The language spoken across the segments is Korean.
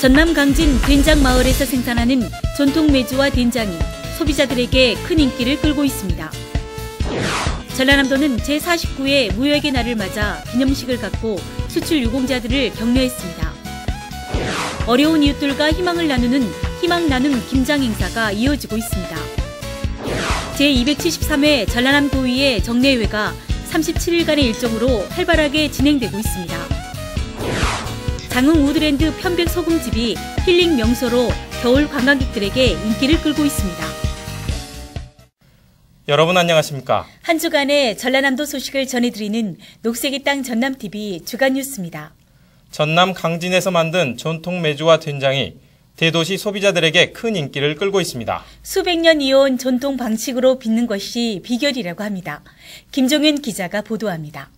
전남 강진 된장마을에서 생산하는 전통 메주와 된장이 소비자들에게 큰 인기를 끌고 있습니다. 전라남도는 제49회 무역의 날을 맞아 기념식을 갖고 수출 유공자들을 격려했습니다. 어려운 이웃들과 희망을 나누는 희망 나눔 김장 행사가 이어지고 있습니다. 제273회 전라남도의회 정례회가 37일간의 일정으로 활발하게 진행되고 있습니다. 장흥 우드랜드 편백 소금집이 힐링 명소로 겨울 관광객들에게 인기를 끌고 있습니다. 여러분 안녕하십니까? 한 주간의 전라남도 소식을 전해드리는 녹색의 땅 전남TV 주간 뉴스입니다. 전남 강진에서 만든 전통 메주와 된장이 대도시 소비자들에게 큰 인기를 끌고 있습니다. 수백 년 이어온 전통 방식으로 빚는 것이 비결이라고 합니다. 김종윤 기자가 보도합니다.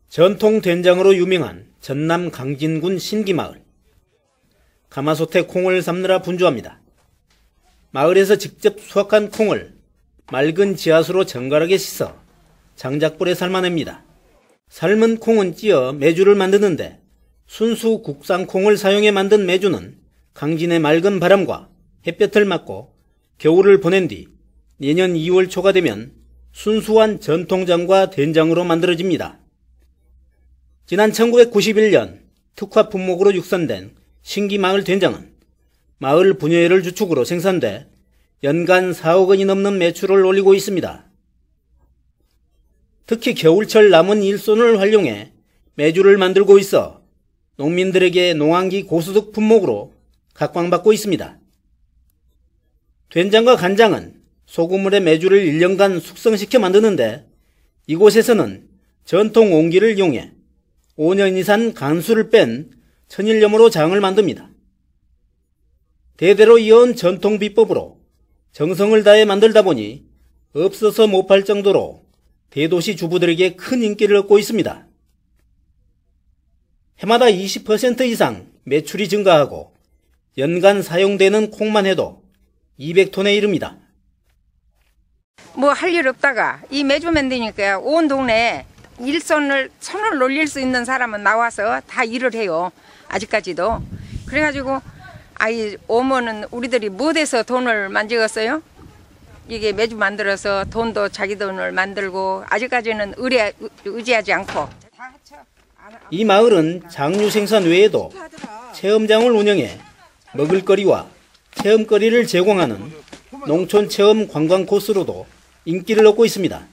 전통 된장으로 유명한 전남 강진군 신기마을. 가마솥에 콩을 삶느라 분주합니다. 마을에서 직접 수확한 콩을 맑은 지하수로 정갈하게 씻어 장작불에 삶아냅니다. 삶은 콩은 찧어 메주를 만드는데 순수 국산 콩을 사용해 만든 메주는 강진의 맑은 바람과 햇볕을 맞고 겨울을 보낸 뒤 내년 2월 초가 되면 순수한 전통장과 된장으로 만들어집니다. 지난 1991년 특화 품목으로 육선된 신기마을 된장은 마을 분여회를 주축으로 생산돼 연간 4억 원이 넘는 매출을 올리고 있습니다. 특히 겨울철 남은 일손을 활용해 메주를 만들고 있어 농민들에게 농한기 고소득 품목으로 각광받고 있습니다. 된장과 간장은 소금물에 메주를 1년간 숙성시켜 만드는데 이곳에서는 전통 옹기를 이용해 5년 이상 간수를 뺀 천일염으로 장을 만듭니다. 대대로 이어온 전통 비법으로 정성을 다해 만들다 보니 없어서 못 팔 정도로 대도시 주부들에게 큰 인기를 얻고 있습니다. 해마다 20% 이상 매출이 증가하고 연간 사용되는 콩만 해도 200톤에 이릅니다. 뭐 할 일 없다가 이 메주 만드니까 온 동네에 손을 놀릴 수 있는 사람은 나와서 다 일을 해요. 아직까지도. 그래가지고 오면은 우리들이 못해서 돈을 만들었어요. 이게 메주 만들어서 돈도 자기 돈을 만들고 아직까지는 의지하지 않고. 이 마을은 장류 생산 외에도 체험장을 운영해 먹을거리와 체험거리를 제공하는 농촌 체험 관광 코스로도 인기를 얻고 있습니다.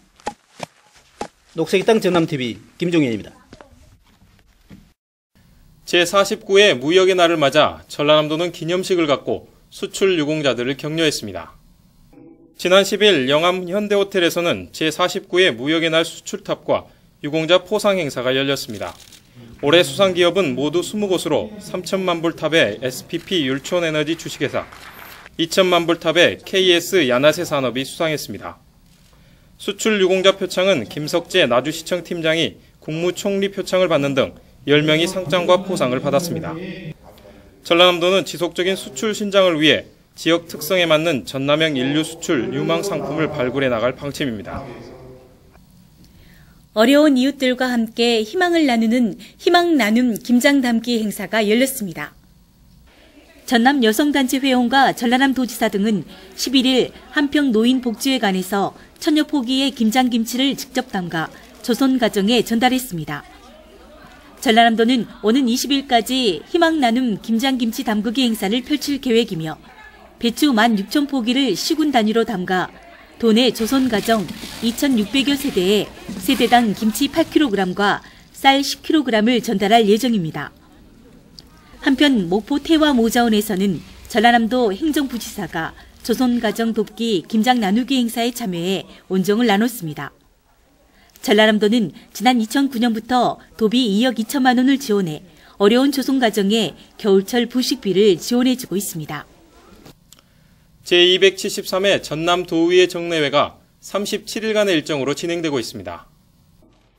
녹색의 땅 전남TV 김종현입니다. 제49회 무역의 날을 맞아 전라남도는 기념식을 갖고 수출 유공자들을 격려했습니다. 지난 10일 영암 현대호텔에서는 제49회 무역의 날 수출탑과 유공자 포상 행사가 열렸습니다. 올해 수상 기업은 모두 20곳으로 3천만 불 탑의 SPP 율촌에너지 주식회사, 2천만 불 탑의 KS 야나세 산업이 수상했습니다. 수출 유공자 표창은 김석재 나주시청 팀장이 국무총리 표창을 받는 등 10명이 상장과 포상을 받았습니다. 전라남도는 지속적인 수출 신장을 위해 지역 특성에 맞는 전남형 인류 수출 유망 상품을 발굴해 나갈 방침입니다. 어려운 이웃들과 함께 희망을 나누는 희망 나눔 김장 담기 행사가 열렸습니다. 전남 여성단체 회원과 전라남도지사 등은 11일 한평 노인복지회관에서 천여 포기의 김장김치를 직접 담가 조선가정에 전달했습니다. 전라남도는 오는 20일까지 희망 나눔 김장김치 담그기 행사를 펼칠 계획이며 배추 16,000포기를 시군 단위로 담가 도내 조선가정 2,600여 세대에 세대당 김치 8kg과 쌀 10kg을 전달할 예정입니다. 한편 목포 태화 모자원에서는 전라남도 행정부지사가 조선가정 돕기 김장 나누기 행사에 참여해 온정을 나눴습니다. 전라남도는 지난 2009년부터 도비 2억 2천만 원을 지원해 어려운 조선가정에 겨울철 부식비를 지원해주고 있습니다. 제273회 전남도의회 정례회가 37일간의 일정으로 진행되고 있습니다.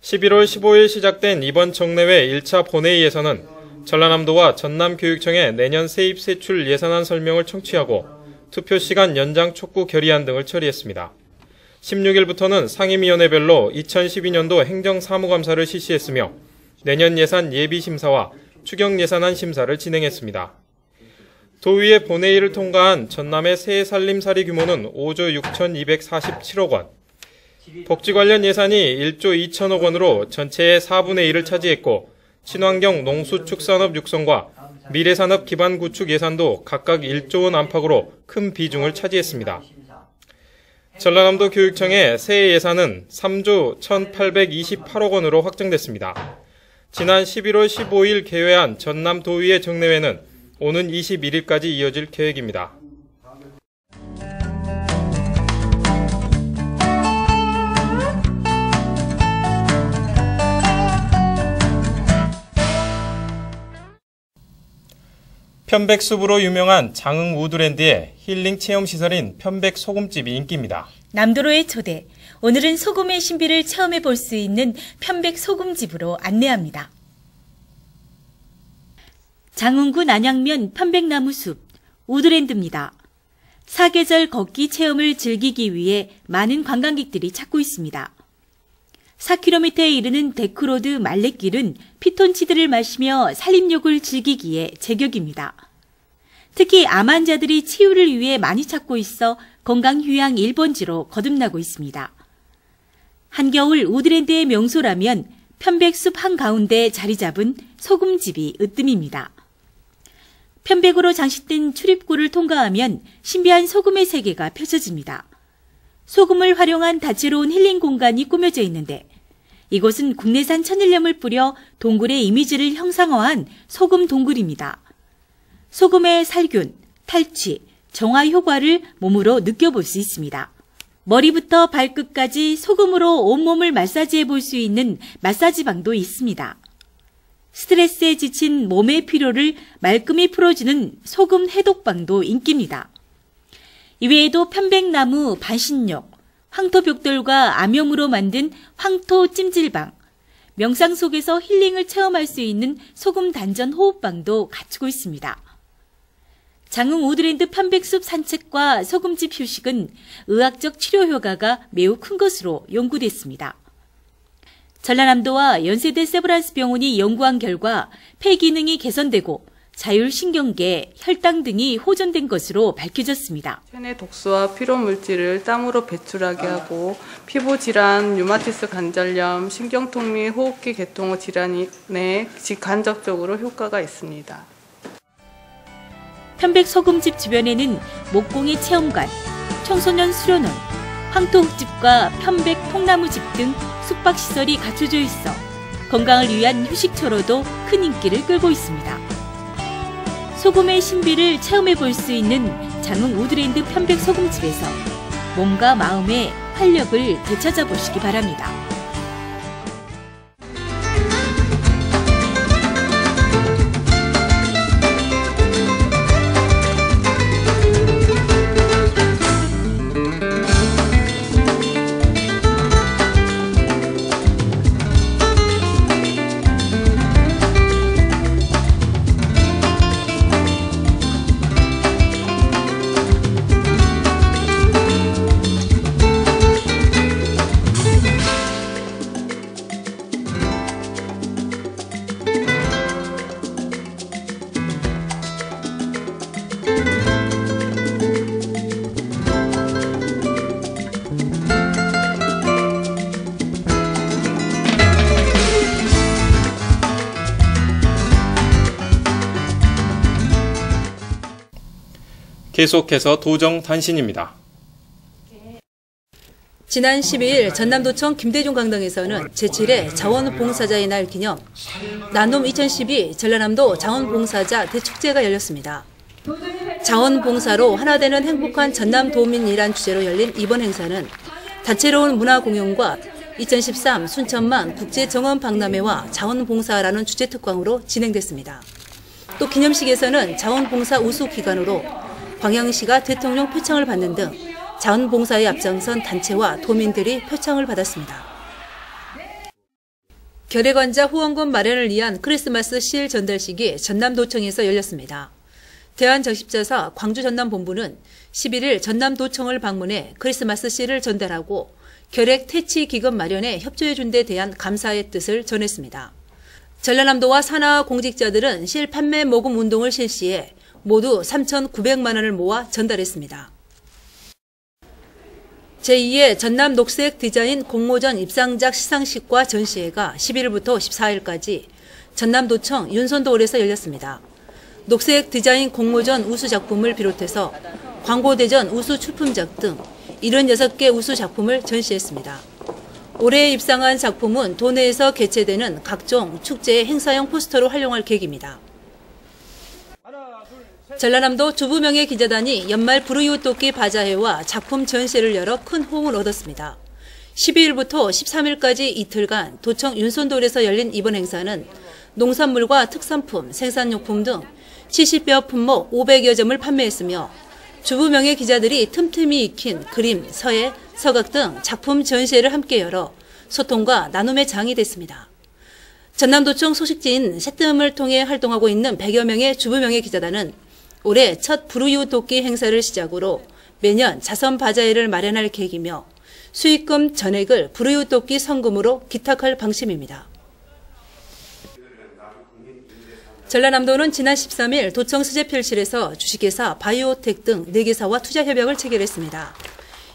11월 15일 시작된 이번 정례회 1차 본회의에서는 전라남도와 전남교육청의 내년 세입 세출 예산안 설명을 청취하고 투표시간 연장 촉구 결의안 등을 처리했습니다. 16일부터는 상임위원회별로 2012년도 행정사무감사를 실시했으며 내년 예산 예비심사와 추경 예산안 심사를 진행했습니다. 도의회 본회의를 통과한 전남의 새 살림살이 규모는 5조 6,247억 원, 복지 관련 예산이 1조 2천억 원으로 전체의 4분의 1을 차지했고 친환경 농수축산업 육성과 미래산업 기반 구축 예산도 각각 1조 원 안팎으로 큰 비중을 차지했습니다. 전라남도 교육청의 새 예산은 3조 1,828억 원으로 확정됐습니다. 지난 11월 15일 개회한 전남도의회 정례회는 오는 21일까지 이어질 계획입니다. 편백숲으로 유명한 장흥 우드랜드의 힐링 체험시설인 편백 소금집이 인기입니다. 남도로의 초대. 오늘은 소금의 신비를 체험해 볼 수 있는 편백 소금집으로 안내합니다. 장흥구 난양면 편백나무숲 우드랜드입니다. 사계절 걷기 체험을 즐기기 위해 많은 관광객들이 찾고 있습니다. 4km에 이르는 데크로드 말레길은 피톤치드를 마시며 산림욕을 즐기기에 제격입니다. 특히 암 환자들이 치유를 위해 많이 찾고 있어 건강휴양 1번지로 거듭나고 있습니다. 한겨울 우드랜드의 명소라면 편백숲 한가운데 자리 잡은 소금집이 으뜸입니다. 편백으로 장식된 출입구를 통과하면 신비한 소금의 세계가 펼쳐집니다. 소금을 활용한 다채로운 힐링 공간이 꾸며져 있는데 이곳은 국내산 천일염을 뿌려 동굴의 이미지를 형상화한 소금 동굴입니다. 소금의 살균, 탈취, 정화 효과를 몸으로 느껴볼 수 있습니다. 머리부터 발끝까지 소금으로 온몸을 마사지해 볼 수 있는 마사지방도 있습니다. 스트레스에 지친 몸의 피로를 말끔히 풀어주는 소금 해독방도 인기입니다. 이외에도 편백나무 반신욕, 황토벽돌과 암염으로 만든 황토 찜질방, 명상 속에서 힐링을 체험할 수 있는 소금 단전 호흡방도 갖추고 있습니다. 장흥 우드랜드 편백숲 산책과 소금집 휴식은 의학적 치료 효과가 매우 큰 것으로 연구됐습니다. 전라남도와 연세대 세브란스 병원이 연구한 결과 폐 기능이 개선되고 자율신경계, 혈당 등이 호전된 것으로 밝혀졌습니다. 체내 독소와 피로물질을 땀으로 배출하게 하고 피부질환, 류마티스 관절염, 신경통 및 호흡기 계통의 질환에 직간접적으로 효과가 있습니다. 편백 소금집 주변에는 목공의 체험관, 청소년 수련원, 황토흙집과 편백 통나무집 등 숙박시설이 갖춰져 있어 건강을 위한 휴식처로도 큰 인기를 끌고 있습니다. 소금의 신비를 체험해 볼 수 있는 장흥 우드랜드 편백 소금집에서 몸과 마음의 활력을 되찾아 보시기 바랍니다. 계속해서 도정 단신입니다. 지난 12일 전남도청 김대중 강당에서는 제7회 자원봉사자의 날 기념 나눔 2012 전라남도 자원봉사자 대축제가 열렸습니다. 자원봉사로 하나되는 행복한 전남도민이란 주제로 열린 이번 행사는 다채로운 문화공연과 2013 순천만 국제정원박람회와 자원봉사라는 주제 특강으로 진행됐습니다. 또 기념식에서는 자원봉사 우수기관으로 광양시가 대통령 표창을 받는 등 자원봉사에 앞장선 단체와 도민들이 표창을 받았습니다. 결핵환자 후원금 마련을 위한 크리스마스 실 전달식이 전남도청에서 열렸습니다. 대한적십자사 광주전남본부는 11일 전남도청을 방문해 크리스마스 실을 전달하고 결핵 퇴치 기금 마련에 협조해준 데 대한 감사의 뜻을 전했습니다. 전라남도와 산하 공직자들은 실 판매 모금 운동을 실시해 모두 3,900만 원을 모아 전달했습니다. 제2의 전남 녹색 디자인 공모전 입상작 시상식과 전시회가 11일부터 14일까지 전남도청 윤선도홀에서 열렸습니다. 녹색 디자인 공모전 우수작품을 비롯해서 광고대전 우수 출품작 등 76개 우수작품을 전시했습니다. 올해 입상한 작품은 도내에서 개최되는 각종 축제의 행사용 포스터로 활용할 계획입니다. 전라남도 주부명예 기자단이 연말 불우이웃돕기 바자회와 작품 전시회를 열어 큰 호응을 얻었습니다. 12일부터 13일까지 이틀간 도청 윤선도홀에서 열린 이번 행사는 농산물과 특산품, 생산용품 등 70여 품목 500여 점을 판매했으며 주부명예 기자들이 틈틈이 익힌 그림, 서예, 서각 등 작품 전시회를 함께 열어 소통과 나눔의 장이 됐습니다. 전남도청 소식지인 새뜸을 통해 활동하고 있는 100여 명의 주부명예 기자단은 올해 첫 불우이웃돕기 행사를 시작으로 매년 자선 바자회를 마련할 계획이며 수익금 전액을 불우이웃돕기 성금으로 기탁할 방침입니다. 전라남도는 지난 13일 도청 수제필실에서 주식회사 바이오텍 등 4개사와 투자협약을 체결했습니다.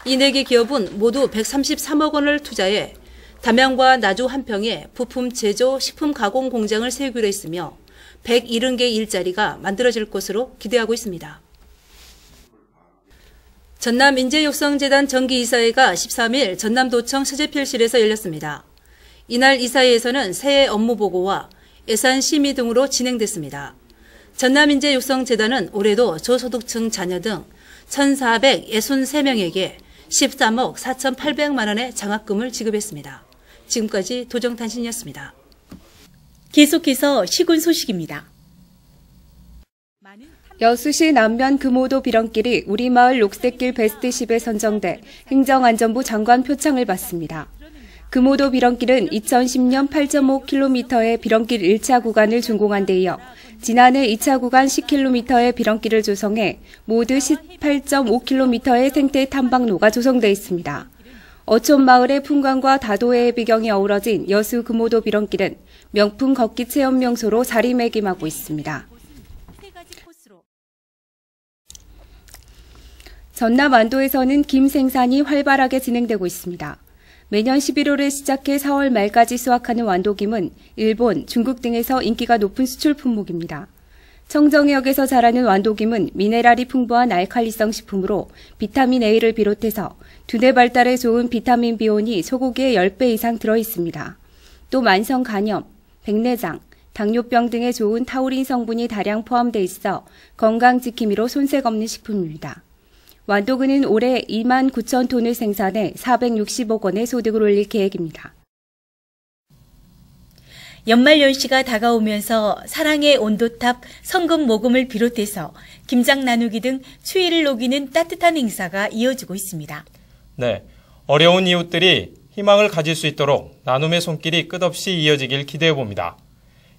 이 4개 기업은 모두 133억 원을 투자해 담양과 나주 한평에 부품 제조, 식품 가공 공장을 세우기로 했으며 170개 일자리가 만들어질 것으로 기대하고 있습니다. 전남인재육성재단 정기이사회가 13일 전남도청 수제필실에서 열렸습니다. 이날 이사회에서는 새해 업무 보고와 예산 심의 등으로 진행됐습니다. 전남인재육성재단은 올해도 저소득층 자녀 등 1,463명에게 13억 4,800만 원의 장학금을 지급했습니다. 지금까지 도정단신이었습니다. 계속해서 시군 소식입니다. 여수시 남면 금오도 비런길이 우리마을 녹색길 베스트 10에 선정돼 행정안전부 장관 표창을 받습니다. 금오도 비런길은 2010년 8.5km의 비런길 1차 구간을 준공한 데 이어 지난해 2차 구간 10km의 비런길을 조성해 모두 18.5km의 생태 탐방로가 조성돼 있습니다. 어촌마을의 풍광과 다도해의 비경이 어우러진 여수 금오도 비런길은 명품 걷기 체험 명소로 자리매김하고 있습니다. 전남 완도에서는 김 생산이 활발하게 진행되고 있습니다. 매년 11월에 시작해 4월 말까지 수확하는 완도김은 일본, 중국 등에서 인기가 높은 수출 품목입니다. 청정해역에서 자라는 완도김은 미네랄이 풍부한 알칼리성 식품으로 비타민 A를 비롯해서 두뇌 발달에 좋은 비타민 B온이 소고기의 10배 이상 들어있습니다. 또 만성 간염, 백내장, 당뇨병 등에 좋은 타우린 성분이 다량 포함되어 있어 건강지킴이로 손색 없는 식품입니다. 완도금은 올해 2만 9천 톤을 생산해 460억 원의 소득을 올릴 계획입니다. 연말연시가 다가오면서 사랑의 온도탑, 성금 모금을 비롯해서 김장 나누기 등 추위를 녹이는 따뜻한 행사가 이어지고 있습니다. 네, 어려운 이웃들이 희망을 가질 수 있도록 나눔의 손길이 끝없이 이어지길 기대해봅니다.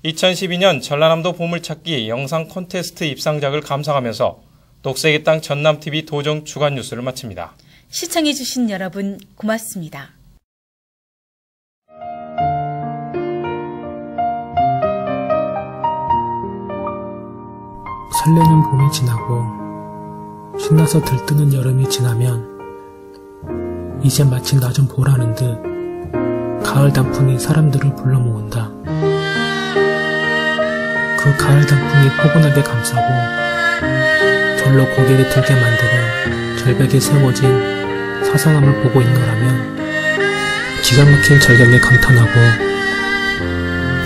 2012년 전라남도 보물찾기 영상 콘테스트 입상작을 감상하면서 녹색의 땅 전남TV 도정 주간 뉴스를 마칩니다. 시청해주신 여러분 고맙습니다. 설레는 봄이 지나고 신나서 들뜨는 여름이 지나면 이제 마치 나 좀 보라는 듯 가을 단풍이 사람들을 불러 모은다. 그 가을 단풍이 포근하게 감싸고 절로 고개를 들게 만드는 절벽에 세워진 사성함을 보고 있노라면 기가 막힌 절경에 감탄하고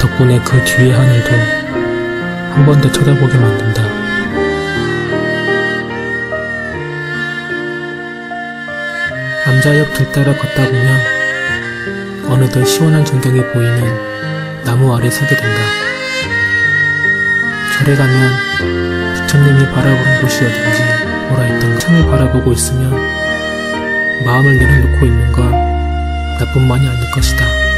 덕분에 그 뒤의 하늘도 한 번 더 쳐다보게 만든다. 남자역 길 따라 걷다 보면 어느덧 시원한 전경이 보이는 나무 아래 서게 된다. 절에 가면 부처님이 바라보는 곳이 어딘지 보라 했던 창을 바라보고 있으면 마음을 내려놓고 있는 건 나뿐만이 아닐 것이다.